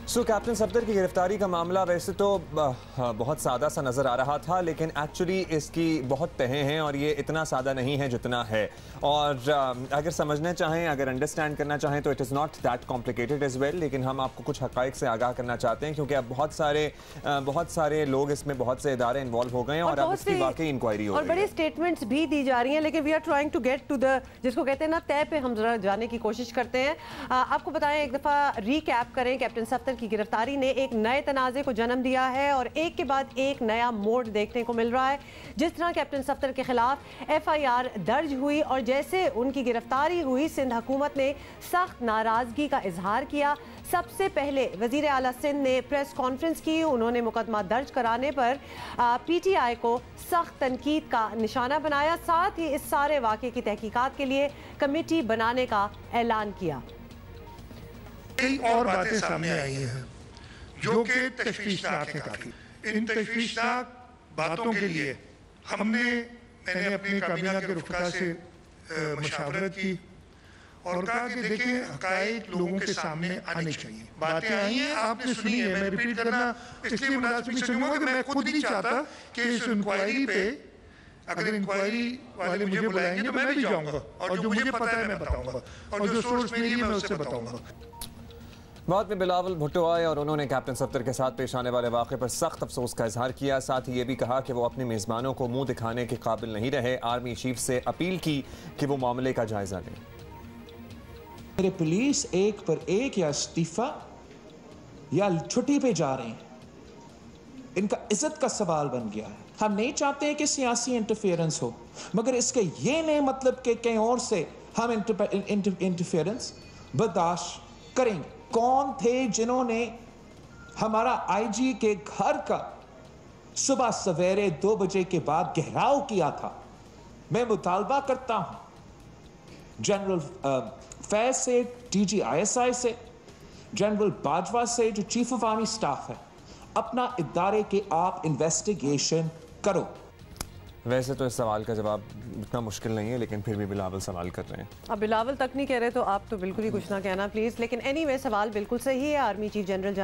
Captain Safdar की गिरफ्तारी का मामला वैसे तो बहुत सादा सा नज़र आ रहा था, लेकिन एक्चुअली इसकी बहुत तहें हैं और ये इतना सादा नहीं है जितना है। और अगर समझना चाहें, अगर अंडरस्टैंड करना चाहें तो it is not that complicated as well. लेकिन हम आपको कुछ हक़ाइक़ से आगाह करना चाहते हैं, क्योंकि अब बहुत सारे लोग इसमें, बहुत से इदारे इन्वॉल्व हो गए हैं और अब इसकी वाकई इंक्वायरी हो रही है। और बड़े स्टेटमेंट्स भी दी जा रही हैं, लेकिन we are trying to get to the, जिसको कहते हैं ना, तय पे हम जरा जाने की कोशिश करते हैं। आपको बताएं, एक दफ़ा रीकैप करें, कैप्टन सफदर की गिरफ्तारी ने एक नए तनाज़े को जन्म दिया है और एक के बाद एक नया मोड़ देखने को मिल रहा है। जिस तरह कैप्टन सफदर के खिलाफ FIR दर्ज हुई और जैसे उनकी गिरफ्तारी हुई, सिंध हुकूमत ने सख्त नाराजगी का इजहार किया। सबसे पहले वजीर आला सिंध ने प्रेस कॉन्फ्रेंस की। उन्होंने मुकदमा दर्ज कराने पर PTI को सख्त तनकीद का निशाना बनाया। साथ ही इस सारे वाक़े की तहकीकात के लिए कमेटी बनाने का ऐलान किया। कई और बातें सामने आई हैं जो कि तशवीशनाक है काफी। इन तशवीशनाक बातों के लिए मैंने अपनी काबीना के रुफ़का से मशावरत की और कहा कि देखिए, हक़ाइक़ लोगों के सामने आने चाहिए। बातें आई हैं, आपने सुनी है, मैं रिपीट करना इसलिए मुनासिब नहीं समझूंगा कि मैं खुद नहीं चाहता कि इस इंक्वायरी पे, अगर इंक्वायरी वाले मुझे बुलाएंगे तो मैं भी जाऊंगा और जो मुझे पता है मैं बताऊंगा और जो सोर्स मेरी है मैं उससे बताऊंगा। बाद में बिलावल भुट्टो आए और उन्होंने कैप्टन सफदर के साथ पेश आने वाले वाक़े पर सख्त अफसोस का इजहार किया। साथ ही ये भी कहा कि वो अपने मेज़बानों को मुंह दिखाने के काबिल नहीं रहे। आर्मी चीफ से अपील की कि वो मामले का जायजा लें। मेरे पुलिस एक पर एक या इस्तीफा या छुट्टी पे जा रहे हैं, इनका इज्जत का सवाल बन गया है। हम नहीं चाहते कि सियासी इंटरफेरेंस हो, मगर इसके ये नहीं मतलब कि कहीं और से हम इंटरफेरेंस बर्दाश्त करेंगे। कौन थे जिन्होंने हमारा IG के घर का सुबह सवेरे 2 बजे के बाद घेराव किया था? मैं मुतालबा करता हूं जनरल फैज से, DG ISI से, जनरल बाजवा से, जो चीफ ऑफ आर्मी स्टाफ है, अपना इदारे के आप इन्वेस्टिगेशन करो। वैसे तो इस सवाल का जवाब इतना मुश्किल नहीं है, लेकिन फिर भी बिलावल सवाल कर रहे हैं। अब बिलावल तक नहीं कह रहे तो आप तो बिल्कुल ही कुछ ना कहना प्लीज़। लेकिन एनीवे, सवाल बिल्कुल सही है। Army chief general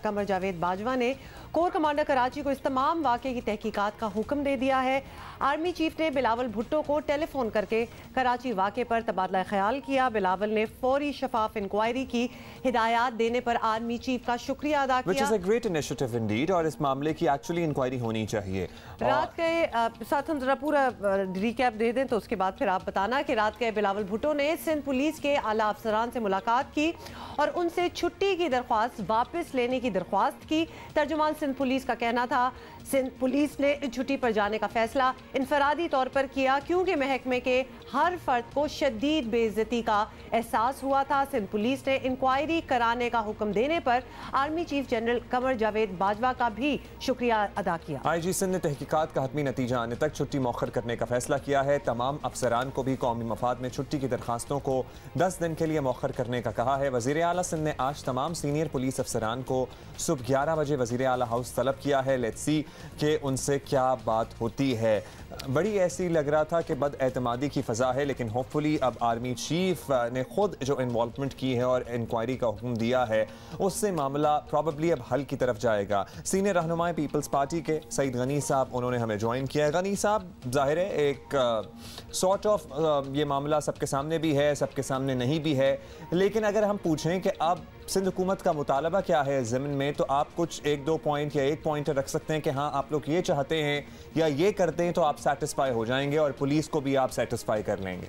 Qamar Javed Bajwa ने कोर कमांडर कराची को इस तमाम वाक़े की तहकीकात का हुक्म दे दिया है। आर्मी चीफ ने बिलावल भुट्टो को टेलीफोन करके कराची वाक़े पर तबादला ख्याल किया। बिलावल ने फौरी शफाफ इंक्वायरी की हिदायत देने पर आर्मी चीफ का शुक्रिया अदा किया। Which is a great initiative indeed, और इस मामले की एक्चुअली इंक्वायरी होनी चाहिए। रात के साथ हम जरा पूरा रिकैप दे दें तो उसके बाद फिर आप बताना कि रात के बिलावल भुट्टो ने सिंध पुलिस के आला अफसरान से मुलाकात की और उनसे छुट्टी की दरख्वास्त वापस लेने की दरख्वास्त की। तर्जुमान सिंध पुलिस का कहना था, सिंध पुलिस ने छुट्टी पर जाने का फैसला इनफरादी तौर पर किया क्योंकि महकमे के हर फर्द को शदीद बेइज्जती का एहसास हुआ था। सिंध पुलिस ने इंक्वायरी कराने का हुक्म देने पर army chief general Qamar Javed Bajwa का भी शुक्रिया अदा किया। IG सिंध ने तहकीकात का हतमी नतीजा आने तक छुट्टी मौखर करने का फैसला किया है। तमाम अफसरान को भी कौमी मफाद में छुट्टी की दरखास्तों को 10 दिन के लिए मौखर करने का कहा है। वज़ीर आला सिंध ने आज तमाम सीनियर पुलिस अफसरान को सुबह 11 बजे वज़ीर आला हाउस तलब किया है। लेट्स सी कि उनसे क्या बात होती है। बड़ी ऐसी लग रहा था कि बदएतमादी की फ़ज़ा है, लेकिन होपफुली अब आर्मी चीफ ने खुद जो इन्वॉल्वमेंट की है और इंक्वायरी का हुक्म दिया है, उससे मामला प्रॉबली अब हल की तरफ जाएगा। सीनियर रहनुमा पीपल्स पार्टी के सईद गनी साहब, उन्होंने हमें ज्वाइन किया है। गनी साहब, ज़ाहिर है एक सॉर्ट ऑफ ये मामला सबके सामने भी है, सबके सामने नहीं भी है, लेकिन अगर हम पूछें कि अब सिंध हुकूमत का मुतालबा क्या है ज़मीन में, तो आप कुछ 1-2 पॉइंट या 1 पॉइंट रख सकते हैं कि हाँ, आप लोग ये चाहते हैं या ये करते हैं तो आप सेटिस्फाई हो जाएंगे और पुलिस को भी आप सेटिस्फाई कर लेंगे।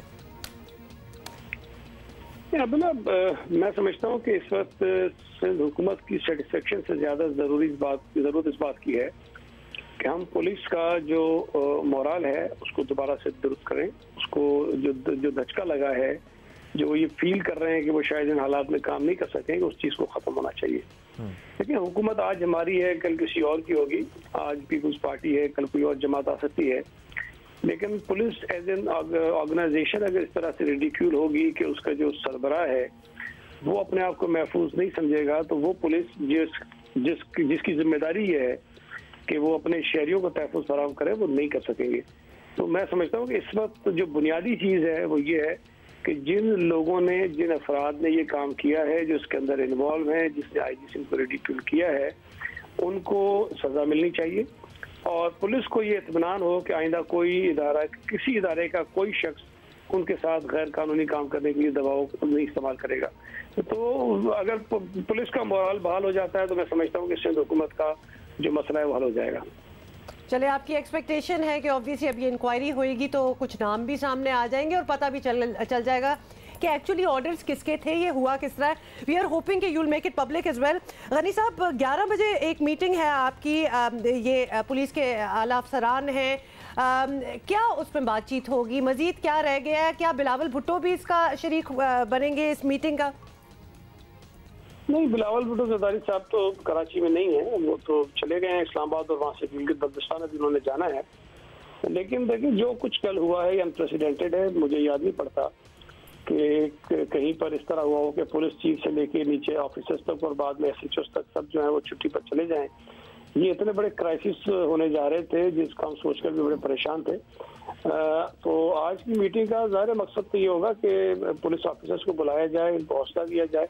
मैं समझता हूँ कि इस वक्त सिंध हुकूमत की सेटिस्फेक्शन से ज़्यादा ज़रूरत इस बात की है कि हम पुलिस का जो मोरल है उसको दोबारा से दुरुस्त करें। उसको जो धचका लगा है, जो ये फील कर रहे हैं कि वो शायद इन हालात में काम नहीं कर सकेंगे, उस चीज़ को ख़त्म होना चाहिए। लेकिन हुकूमत आज हमारी है, कल किसी और की होगी। आज पीपल्स पार्टी है, कल कोई और जमात आ सकती है। लेकिन पुलिस एज एन ऑर्गेनाइजेशन अगर इस तरह से रिडिक्यूल होगी कि उसका जो सरबराह है वो अपने आप को महफूज नहीं समझेगा, तो वो पुलिस जिसकी जिम्मेदारी ये है कि वो अपने शहरियों को तहफ़्फ़ुज़ फराहम करे, वो नहीं कर सकेंगे। तो मैं समझता हूँ कि इस वक्त जो बुनियादी चीज़ है वो ये है कि जिन लोगों ने, जिन अफराद ने ये काम किया है, जो इसके अंदर इन्वॉल्व हैं, जिसने आईजी सिंध को रिडिक्यूल किया है, उनको सजा मिलनी चाहिए और पुलिस को ये इत्मीनान हो कि आइंदा कोई इदारा, किसी इदारे का कोई शख्स उनके साथ गैर कानूनी काम करने के लिए दबाव नहीं इस्तेमाल करेगा। तो अगर पुलिस का मोरल बहाल हो जाता है तो मैं समझता हूँ कि सिंध हुकूमत का जो मसला है वो हल हो जाएगा। चले, आपकी एक्सपेक्टेशन है कि ऑब्वियसली अब ये इंक्वायरी होएगी तो कुछ नाम भी सामने आ जाएंगे और पता भी चल जाएगा कि एक्चुअली ऑर्डर्स किसके थे, ये हुआ किस तरह। वी आर होपिंग कि you will make it public as well. Ghani sahab, 11 बजे एक मीटिंग है आपकी, ये पुलिस के आला अफसरान हैं, क्या उसमें बातचीत होगी, मजीद क्या रह गया है, क्या बिलावल भुट्टो भी इसका शरीक बनेंगे इस मीटिंग का? नहीं, बिलावल भुट्टो जरदारी साहब तो कराची में नहीं है, वो तो चले गए हैं इस्लामाबाद और वहाँ से गिलगित बल्तिस्तान भी उन्होंने जाना है। लेकिन देखिए, जो कुछ कल हुआ है ये अनप्रेसिडेंटेड है। मुझे याद नहीं पड़ता कि कहीं पर इस तरह हुआ हो कि पुलिस चीफ से लेके नीचे ऑफिसर्स तक और बाद में SHOs तक सब जो है वो छुट्टी पर चले जाएं। ये इतने बड़े क्राइसिस होने जा रहे थे जिसका हम सोचकर भी बड़े परेशान थे। तो आज की मीटिंग का ज़ाहिर मकसद तो ये होगा कि पुलिस ऑफिसर्स को बुलाया जाए, इनको हौसला दिया जाए,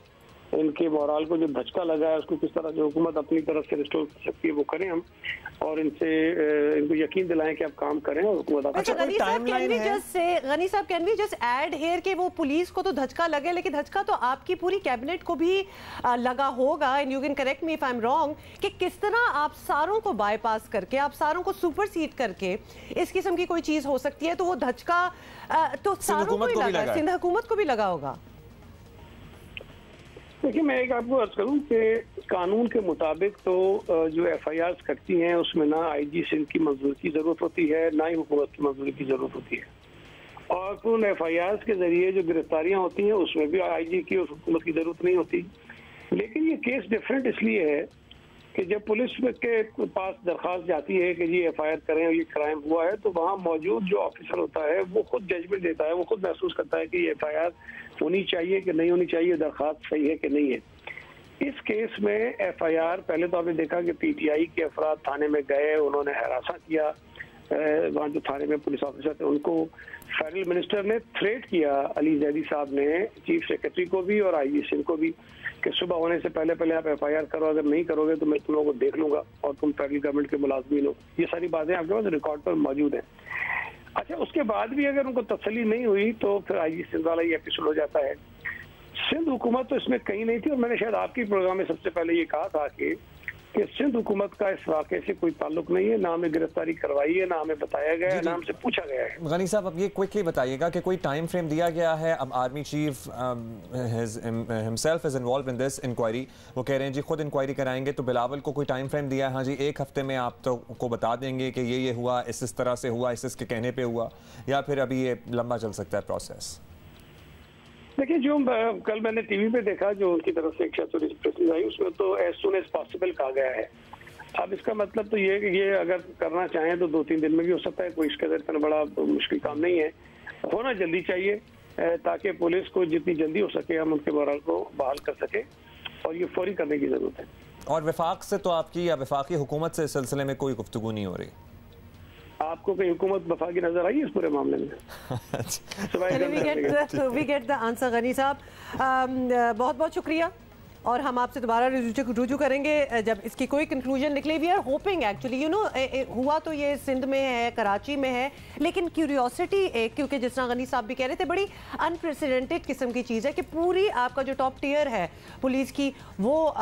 इनके मोरल को जो धचका लगा है उसको किस तरह जो हुकूमत अपनी तरफ से रिस्टोर कर सकती है वो करें हम, और इनसे इनको यकीन दिलाएं कि आप काम करें और हुकूमत। अच्छा, Ghani sahab, can we just add here कि वो पुलिस को तो धचका लगे, लेकिन धचका तो आपकी पूरी कैबिनेट को भी लगा होगा, and you can correct me if I am wrong, कि किस तरह आप सारों को बाईपास करके, आप सारों को सुपरसीड करके इस किस्म की कोई चीज हो सकती है। तो वो धचका तो सारों को ही लगा, सिंध हुकूमत को भी लगा होगा। देखिए, मैं एक आपको अर्ज करूं कि कानून के मुताबिक तो जो FIRs करती हैं उसमें ना IG सिंध की मंजूरी की जरूरत होती है, ना ही हुकूमत की मंजूरी की जरूरत होती है, और फिर उन FIRs के जरिए जो गिरफ्तारियां होती हैं उसमें भी IG की और हुकूमत की जरूरत नहीं होती। लेकिन ये केस डिफरेंट इसलिए है कि जब पुलिस के पास दरख्वास्त जाती है कि जी FIR करें और ये क्राइम हुआ है, तो वहाँ मौजूद जो ऑफिसर होता है वो खुद जजमेंट देता है, वो खुद महसूस करता है कि ये FIR होनी चाहिए कि नहीं होनी चाहिए, दरख्वास्त सही है कि नहीं है। इस केस में FIR, पहले तो आपने देखा कि PTI के अफराद थाने में गए, उन्होंने हरासा किया, वहाँ जो थाने में पुलिस ऑफिसर थे उनको फेडरल मिनिस्टर ने थ्रेट किया, अली जैदी साहब ने चीफ सेक्रेटरी को भी और IG सिंध को भी, कि सुबह होने से पहले आप FIR करो, अगर नहीं करोगे तो मैं तुम लोगों को देख लूंगा और तुम फेडरल गवर्नमेंट के मुलाजमीन हो। ये सारी बातें आपके पास रिकॉर्ड पर मौजूद हैं। अच्छा, उसके बाद भी अगर उनको तसल्ली नहीं हुई तो फिर IG सिंध वाला ये एपिसोड हो जाता है। सिंध हुकूमत तो इसमें कहीं नहीं थी, और मैंने शायद आपके प्रोग्राम में सबसे पहले ये कहा था कि सिंध हुकूमत का इस वाक़े से कोई ताल्लुक नहीं है, ना हमें गिरफ्तारी करवाई है, ना हमें बताया गया है, ना हमसे पूछा गया है। गनी साहब, अब ये क्विकली बताइएगा कि कोई टाइम फ्रेम दिया गया है? अब army chief himself is involved in this inquiry, वो कह रहे हैं जी खुद इंक्वायरी कराएंगे, तो बिलावल को कोई टाइम फ्रेम दिया है? हाँ जी, 1 हफ्ते में आप तो को बता देंगे कि ये हुआ, इस तरह से हुआ, इसके कहने पर हुआ, या फिर अभी ये लंबा चल सकता है प्रोसेस? देखिए, जो कल मैंने टीवी पे देखा, जो उनकी तरफ से एक प्रेस आई, उसमें तो एज सुन एज पॉसिबल कहा गया है। अब इसका मतलब तो ये है कि ये अगर करना चाहें तो 2-3 दिन में भी हो सकता है, कोई इसका इतना बड़ा मुश्किल काम नहीं है। होना जल्दी चाहिए ताकि पुलिस को जितनी जल्दी हो सके हम उनके मोरल को बहाल कर सके, और ये फौरी करने की जरूरत है। और वफाक से तो आपकी या वफाकी हुकूमत से इस सिलसिले में कोई गुफ्तगू नहीं हो रही? आपको कोई हुकूमत वफाकी नजर आई है इस पूरे मामले में? We get the answer Ghani sahab, बहुत बहुत शुक्रिया, और हम आपसे दोबारा रुजू करेंगे जब इसकी कोई कंक्लूजन निकले। We are hoping actually, you know, हुआ तो ये सिंध में है, कराची में है, लेकिन क्यूरियोसिटी क्योंकि जिस तरह गनी साहब भी कह रहे थे, बड़ी अनप्रेसिडेंटेड किस्म की चीज़ है कि पूरी आपका जो टॉप टियर है पुलिस की वो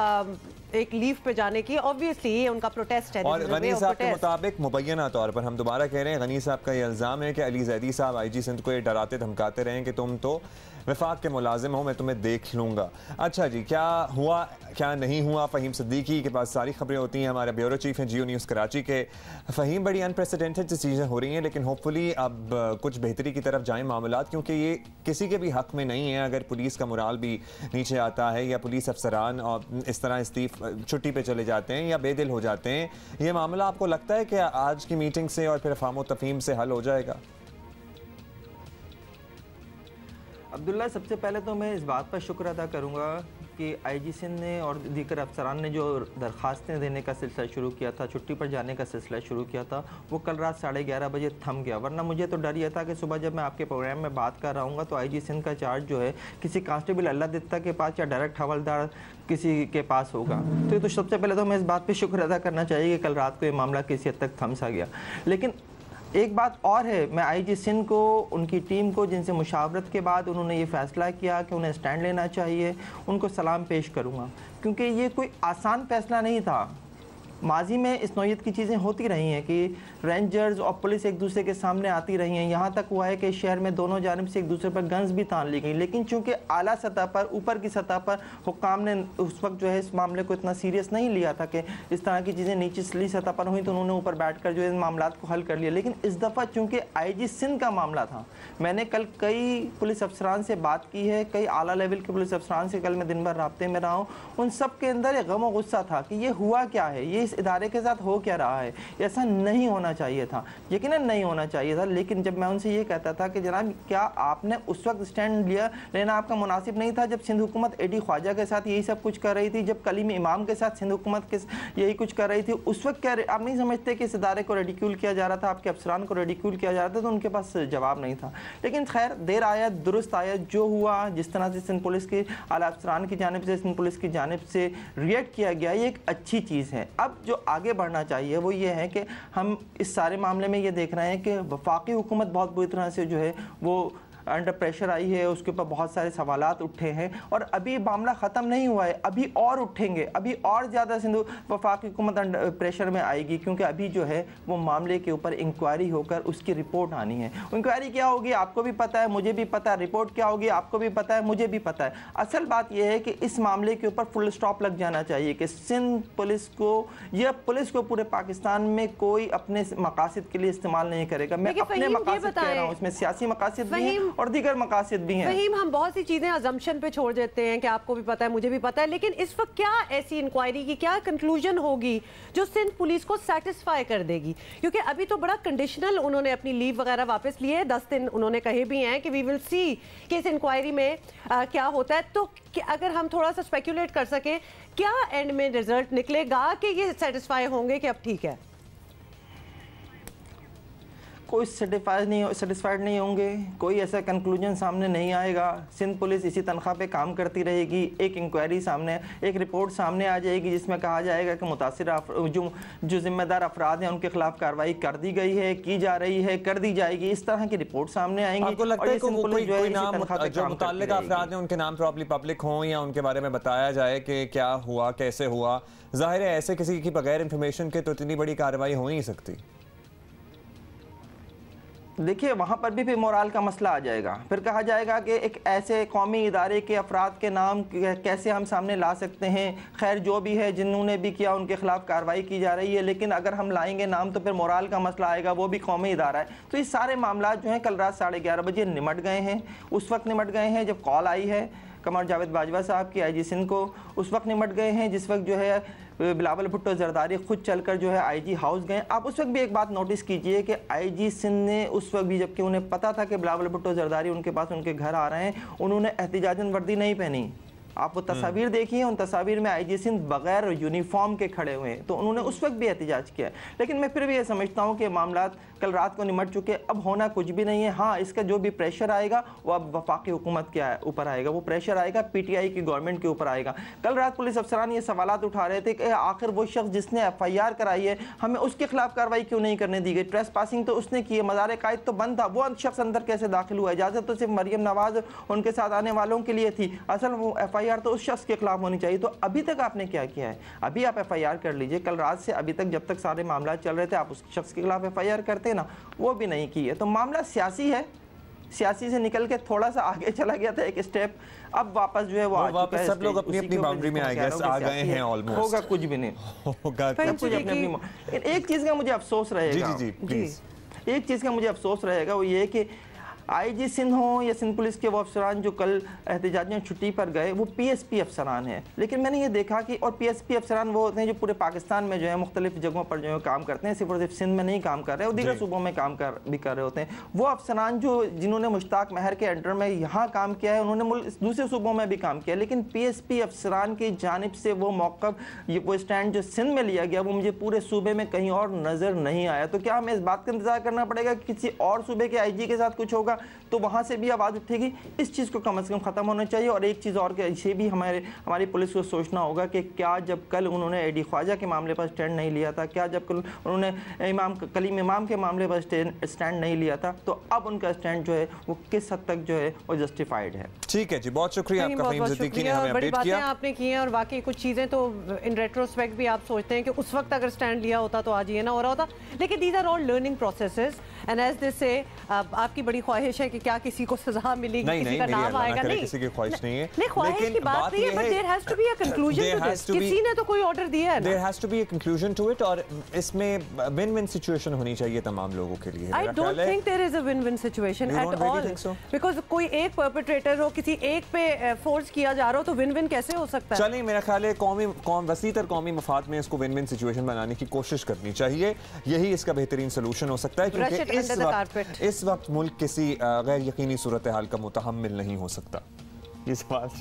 एक लीव पे जाने की, ऑब्वियसली ये उनका प्रोटेस्ट है। और गनी साहब के मुताबिक मुबैना तौर पर हम दोबारा कह रहे हैं, गनी साहब का ये इल्ज़ाम है कि अली जैदी साहब IG सिंध को ये डराते धमकाते रहे कि तुम तो वफाक के मुलाजिम हो, मैं तुम्हें देख लूँगा। अच्छा जी, क्या हुआ क्या नहीं हुआ? फ़हीम सिद्दीकी के पास सारी खबरें होती हैं, हमारे ब्यूरो चीफ हैं GO न्यूज़ कराची के। फ़हीम, बड़ी अनप्रेसिडेंटेड चीज़ें हो रही हैं, लेकिन होपफुली अब कुछ बेहतरी की तरफ जाएँ मामलात, क्योंकि ये किसी के भी हक़ में नहीं है अगर पुलिस का मोराल भी नीचे आता है या पुलिस अफसरान और इस तरह छुट्टी पे चले जाते हैं या बेदिल हो जाते हैं। ये मामला आपको लगता है कि आज की मीटिंग से और फिर अफ़ाम व तफ़हीम से हल हो जाएगा? अब्दुल्ला, सबसे पहले तो मैं इस बात पर शुक्र अदा करूंगा कि आईजी सिंध ने और दीगर अफसरान ने जो दरख्वास्तें देने का सिलसिला शुरू किया था, छुट्टी पर जाने का सिलसिला शुरू किया था, वो कल रात 11:30 बजे थम गया। वरना मुझे तो डर यह था कि सुबह जब मैं आपके प्रोग्राम में बात कर रहा हूँ तो आईजी सिंध का चार्ज जो है किसी कांस्टेबल अल्लाह दित्ता के पास या डायरेक्ट हवलदार किसी के पास होगा। तो सबसे पहले तो मैं इस बात पर शुक्र अदा करना चाहिए कि कल रात को ये मामला किसी हद तक थम सा गया। लेकिन एक बात और है, मैं आईजी सिंध को, उनकी टीम को, जिनसे मुशावरत के बाद उन्होंने ये फ़ैसला किया कि उन्हें स्टैंड लेना चाहिए, उनको सलाम पेश करूँगा, क्योंकि ये कोई आसान फ़ैसला नहीं था। माजी में इस नौयत की चीज़ें होती रही हैं कि रेंजर्स और पुलिस एक दूसरे के सामने आती रही हैं। यहाँ तक हुआ है कि शहर में दोनों जानिब से एक दूसरे पर गन्स भी तान ली गई। लेकिन चूंकि आला सतह पर, ऊपर की सतह पर हुक्काम ने उस वक्त जो है इस मामले को इतना सीरियस नहीं लिया था कि इस तरह की चीज़ें निचली सतह पर हुई, तो उन्होंने ऊपर बैठ कर जो है इन मामला को हल कर लिया। लेकिन इस दफ़ा चूँकि आईजी सिंध का मामला था, मैंने कल कई पुलिस अफसरान से बात की है, कई आला लेवल के पुलिस अफसरान से कल मैं दिन भर राब्ते में रहा हूँ। उन सब के अंदर एक गम और गुस्सा था कि ये हुआ क्या है, ये इस इदारे के साथ हो क्या रहा है। ऐसा नहीं होना चाहिए था, यकीनन नहीं होना चाहिए था। लेकिन जब मैं उनसे ये कहता था कि जनाब क्या आपने उस वक्त स्टैंड लेना आपका मुनासिब नहीं था जब सिंध हुकूमत एडी ख्वाजा के साथ यही सब कुछ कर रही थी, जब कलीम इमाम के साथ सिंध हुकूमत यही कुछ कर रही थी? उस वक्त क्या आप नहीं समझते कि इस इदारे को रेडिक्यूल किया जा रहा था, आपके अफसरान को रेडिक्यूल किया जा रहा था? तो उनके पास जवाब नहीं था। लेकिन खैर देर आया दुरुस्त आया। जो हुआ, जिस तरह से सिंध पुलिस के आला अफसरान की जानिब से, सिंध पुलिस की जानिब से रिएक्ट किया गया, ये एक अच्छी चीज़ है। अब जो आगे बढ़ना चाहिए वो ये है कि हम इस सारे मामले में ये देख रहे हैं कि वफाकी हुकूमत बहुत बुरी तरह से जो है वो अंडर प्रेशर आई है, उसके ऊपर बहुत सारे सवालात उठे हैं और अभी मामला ख़त्म नहीं हुआ है, अभी और उठेंगे, अभी और ज़्यादा सिंध वफाकी हुकूमत अंडर प्रेशर में आएगी, क्योंकि अभी जो है वो मामले के ऊपर इंक्वायरी होकर उसकी रिपोर्ट आनी है। इंक्वायरी क्या होगी आपको भी पता है, मुझे भी पता है, रिपोर्ट क्या होगी आपको भी पता है, मुझे भी पता है। असल बात यह है कि इस मामले के ऊपर फुल स्टॉप लग जाना चाहिए कि सिंध पुलिस को या पुलिस को पूरे पाकिस्तान में कोई अपने मकासद के लिए इस्तेमाल नहीं करेगा। मैं अपने मकासद कह रहा हूँ, इसमें सियासी मकासद भी हैं और दीगर मकासद भी हैं। फहीम, हम बहुत सी चीजें अजम्पशन पे छोड़ देते हैं कि आपको भी पता है, मुझे भी पता है, लेकिन इस वक्त क्या ऐसी इंक्वायरी की क्या कंक्लूजन होगी जो सिंध पुलिस को सेटिस्फाई कर देगी? क्योंकि अभी तो बड़ा कंडीशनल उन्होंने अपनी लीव वगैरह वापस लिए, 10 दिन उन्होंने कहे भी हैं कि वी विल सी कि इस इंक्वायरी में क्या होता है। तो अगर हम थोड़ा सा स्पेक्यूलेट कर सके, क्या एंड में रिजल्ट निकलेगा कि ये सेटिस्फाई होंगे कि अब ठीक है? कोई सेटिस्फाइड नहीं होंगे, कोई ऐसा कंक्लूजन सामने नहीं आएगा। सिंध पुलिस इसी तनख्वाह पे काम करती रहेगी। एक इंक्वायरी सामने, एक रिपोर्ट सामने आ जाएगी जिसमें कहा जाएगा कि मुतासिर जो जिम्मेदार अफराद हैं उनके खिलाफ कार्रवाई कर दी गई है, की जा रही है, कर दी जाएगी। इस तरह की रिपोर्ट सामने आएंगी। आपको लगता है कि जो मुताल्लिक़ अफराद हैं उनके नाम प्रॉपर्ली पब्लिक हों या उनके बारे में बताया जाए कि क्या हुआ, कैसे हुआ? जाहिर है ऐसे किसी की बगैर इंफॉर्मेशन के तो इतनी बड़ी कार्रवाई हो नहीं सकती। देखिए वहाँ पर भी फिर मोराल का मसला आ जाएगा। फिर कहा जाएगा कि एक ऐसे कौमी इदारे के अफराद के नाम कैसे हम सामने ला सकते हैं। खैर जो भी है, जिन्होंने भी किया उनके खिलाफ कार्रवाई की जा रही है, लेकिन अगर हम लाएंगे नाम तो फिर मोराल का मसला आएगा, वो भी कौमी इदारा है। तो ये सारे मामला जो हैं कल रात 11:30 बजे निमट गए हैं। उस वक्त निमट गए हैं जब कॉल आई है कमर जावेद बाजवा साहब की आईजी सिंध को। उस वक्त निमट गए हैं जिस वक्त जो है बिलावल भुट्टो जरदारी खुद चलकर जो है आईजी हाउस गए। आप उस वक्त भी एक बात नोटिस कीजिए कि आईजी सिंध ने उस वक्त भी, जबकि उन्हें पता था कि बिलावल भुट्टो जरदारी उनके पास उनके घर आ रहे हैं, उन्होंने एहतिजाजन वर्दी नहीं पहनी। आप वो तस्वीर देखिए, उन तस्वीर में आईजी सिंध बगैर यूनिफॉर्म के खड़े हुए हैं, तो उन्होंने उस वक्त भी एहतिजाज किया। लेकिन मैं फिर भी ये समझता हूँ कि मामला कल रात को निमट चुके, अब होना कुछ भी नहीं है। हाँ, इसका जो भी प्रेशर आएगा वो अब वफाकी हुकूमत के ऊपर आएगा, वो प्रेशर आएगा पीटीआई की गवर्नमेंट के ऊपर आएगा। कल रात पुलिस अफसरान ये सवालात उठा रहे थे कि आखिर वो शख्स जिसने FIR कराई है, हमें उसके खिलाफ कार्रवाई क्यों नहीं करने दी गई? ट्रेस पासिंग तो उसने की है, मज़ार कायद तो बंद था, वो शख्स अंदर कैसे दाखिल हुआ? इजाज़त तो सिर्फ मरियम नवाज उनके साथ आने वालों के लिए थी, असल वो FIR तो उस शख्स के खिलाफ होनी चाहिए। तो अभी तक आपने क्या किया है? अभी आप FIR कर लीजिए। कल रात से अभी तक जब तक सारे मामला चल रहे थे आप उस शख्स के खिलाफ FIR करते ना, वो भी नहीं की है। तो मामला सियासी है, सियासी से निकल के थोड़ा सा आगे चला गया था एक स्टेप, अब वापस जो है वो आ चुका है। सब लोग अपनी अपनी बाउंड्री में आ गए हैं ऑलमोस्ट। होगा कुछ भी नहीं होगा कुछ अपनी। एक चीज का मुझे अफसोस रहेगा, जी प्लीज, एक चीज का मुझे अफसोस रहेगा, वो ये कि आईजी सिंध हो या सिंध पुलिस के वो अफसरान जो कल एहतजाजियों छुट्टी पर गए, वो पीएसपी अफसरान हैं। लेकिन मैंने ये देखा कि और पीएसपी अफसरान वो होते हैं जो पूरे पाकिस्तान में जो है मुख्तलिफ जगहों पर जो है काम करते हैं, सिर्फ और सिर्फ सिंध में नहीं काम कर रहे, और दीगर सूबों में काम भी कर रहे होते हैं। वो अफसरान जो जिन्होंने मुश्ताक महर के अंडर में यहाँ काम किया है, उन्होंने दूसरे सूबों में भी काम किया, लेकिन पीएसपी अफसरान की जानिब से वो मौक़िफ़, वो स्टैंड जो सिंध में लिया गया, वो मुझे पूरे सूबे में कहीं और नज़र नहीं आया। तो क्या हमें इस बात का इंतजार करना पड़ेगा कि किसी और सूबे के आईजी के साथ कुछ होगा तो वहाँ से भी आवाज़ उठेगी? इस चीज़ को कम से कम ख़त्म होना चाहिए। और एक चीज़ और कि इसे भी हमारी पुलिस को सोचना होगा कि क्या जब कल उन्होंने एडी ख्वाजा के मामले पर स्टैंड नहीं लिया था, क्या जब कल उन्होंने कलीम इमाम के मामले पर स्टैंड नहीं लिया था, तो अब उनका स्टैंड जो है वो किस हद तक जो है वो जस्टिफाइड है। ठीक है जी, बहुत शुक्रिया आपका फ़हीम सिद्दीकी ने हमें अपडेट किया। आपने की हैं और वाकई कुछ चीज़ें तो इन रेट्रोस्पेक्ट भी आप सोचते हैं कि उस वक्त अगर स्टैंड लिया होता तो आज ये ना हो रहा होता, लेकिन these are all learning processes and as this से आपकी बड़ी ख्वाहिश है कि क्या किसी को सजा मिलेगी, किसी का नाम आएगा? नहीं, किसी की ख्वाहिश नहीं है, नहीं ख्वाहिश की बात नहीं है, but there has to be a conclusion to this. किसी ने तो कोई ऑर्डर दिया है ना, there has to be a conclusion to it, और इसमें विन विन सिचुएशन होनी चाहिए तमाम लोगों के लिए। I don't think there is a win win situation at all, because कोई एक परपेट्रेटर हो, किसी एक पे फोर्स किया जा रहा हो, तो विन विन कैसे हो सकता है? चलिए, मेरा ख्याल है कौम वसीतर कौमी मफाद में इसको विन विन सिचुएशन बनाने की कोशिश करनी चाहिए। यही इसका बेहतरीन सोल्यूशन हो सकता है, क्योंकि इस वक्त मुल्क किसी गैर यकीनी सूरत हाल का मुतहम्मिल नहीं हो सकता। ये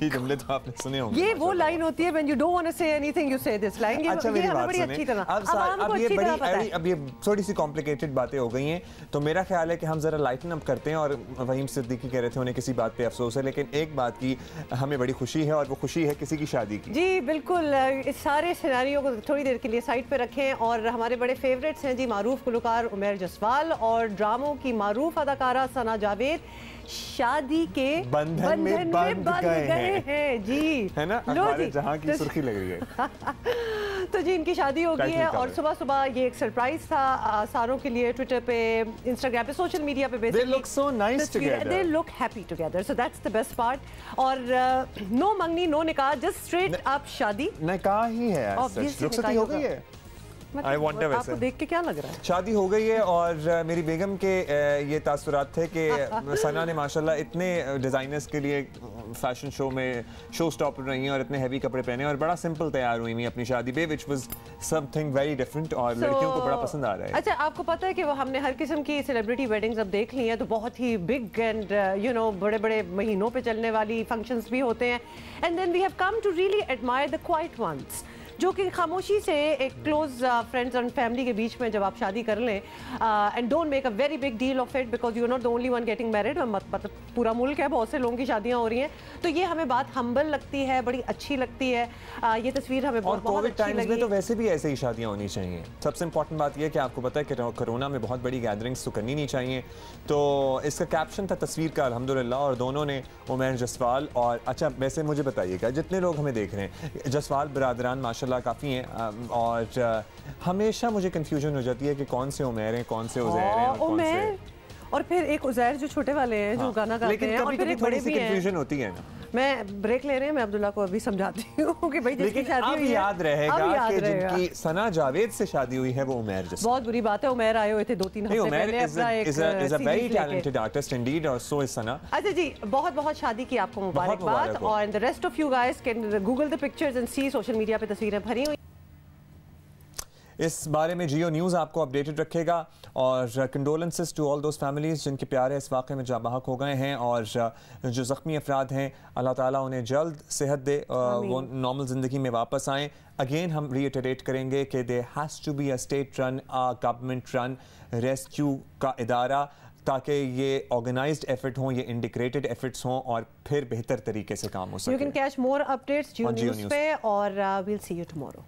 जुमले तो आपने सुने होंगे। ये वो लाइन होती है when you don't want to say anything you say this line। अच्छा, मेरी बात सुने। अब ये थोड़ी सी कॉम्प्लिकेटेड बातें हो गई हैं, तो मेरा ख्याल है कि हम जरा लाइटन अप करते हैं। और फ़हीम सिद्दीकी कह रहे थे उन्हें किसी बात पे अफसोस है, लेकिन एक बात की हमें बड़ी खुशी है, और वो खुशी है किसी की शादी की। जी बिल्कुल, इस सारे सिनेरियो को थोड़ी देर के लिए साइड पे रखें, और हमारे बड़े फेवरेट्स हैं जी, मारूफ गुलकार उमैर जसवाल और ड्रामों की मारूफ अदाकारा सना जावेद शादी के बंधन में बंध गए हैं जी, है ना? हमारे जहां की सुर्खी लग रही है। तो जी इनकी शादी हो गई है, और सुबह सुबह ये एक सरप्राइज था सारों के लिए। ट्विटर पे, इंस्टाग्राम पे, सोशल मीडिया पे they look so nice together, they look happy together, so that's the best part। और नो मंगनी नो निकाह, जस्ट स्ट्रेट अप शादी। निकाह ही है, रुखसती हो गई है। आपको देख के क्या लग रहा है? शादी हो गई है, और मेरी बेगम के ये तासुरात थे कि सना ने माशाल्लाह इतने डिज़ाइनर्स के लिए फैशन शो में शो स्टॉपर रही हैं, और इतने हैवी कपड़े पहने, और बड़ा सिंपल तैयार हुई हैं अपनी शादी पे, which was something very different, और लड़कियों को बड़ा पसंद आ रहा है। अच्छा, आपको पता है कि वो हमने हर किस्म की सेलिब्रिटी वेडिंग्स अब देख ली हैं, तो बहुत ही बिग एंड यू नो बड़े बड़े महीनों पे चलने वाली फंक्शंस भी होते हैं, and then we have come to really admire the quiet ones, जो कि खामोशी से एक क्लोज फ्रेंड्स एंड फैमिली के बीच में जब आप शादी कर लें, and don't make a very big deal of it, because you are not the only one getting married. मतलब पूरा मुल्क है, बहुत से लोगों की शादियां हो रही हैं, तो ये हमें बात हम्बल लगती है, बड़ी अच्छी लगती है। ये तस्वीर हमें बहुत अच्छी लगी। में तो वैसे भी ऐसे ही शादियां होनी चाहिए। सबसे इंपॉर्टेंट बात यह कि आपको पता है कि कोरोना में बहुत बड़ी गैदरिंग्स तो करनी नहीं चाहिए। तो इसका कैप्शन था तस्वीर का अल्हम्दुलिल्लाह, और दोनों ने उमैर जसवाल और, अच्छा वैसे मुझे बताइएगा जितने लोग हमें देख रहे हैं, जसवाल बरादरान माशाल्लाह काफ़ी हैं, और हमेशा मुझे कंफ्यूजन हो जाती है कि कौन से उमैर हैं, कौन से उज़ैर हैं, और कौन से, और फिर एक उज़ैर जो छोटे वाले हैं, जो गाना गाते हैं, और फिर एक बड़े भी हैं। कंफ्यूजन होती है ना। मैं ब्रेक ले रहे हैं, मैं अब्दुल्ला को अभी समझाती हूँ कि भाई जिसकी शादी हुई है, याद रहेगा कि जिनकी सना जावेद से शादी हुई है वो उमैर जसवाल। बहुत बुरी बात है, उमैर आए हुए थे 2-3 हफ्ते पहले अपना एक is a very talented artist indeed, और so is सना। अच्छा जी, बहुत बहुत शादी की आपको मुबारकबाद, और the rest of you guys can google the pictures and see, social media पे तस्वीरें भरी हुई। इस बारे में जियो न्यूज़ आपको अपडेटेड रखेगा, और condolences to all those families जिनके प्यारे इस वाक़े में जाबहक हो गए हैं, और जो ज़ख्मी अफराद हैं अल्लाह ताला उन्हें जल्द सेहत दे, वो नॉर्मल ज़िंदगी में वापस आएँ। अगेन हम रीइटरेट करेंगे कि there has to be a state run, government run rescue का इदारा, ताकि ये ऑर्गेनाइज्ड एफर्ट हों, ये इंटीग्रेटेड एफर्ट्स हों, और फिर बेहतर तरीके से काम हो सके। You can catch more updates Jio news पे, और विल सी यू टुमारो।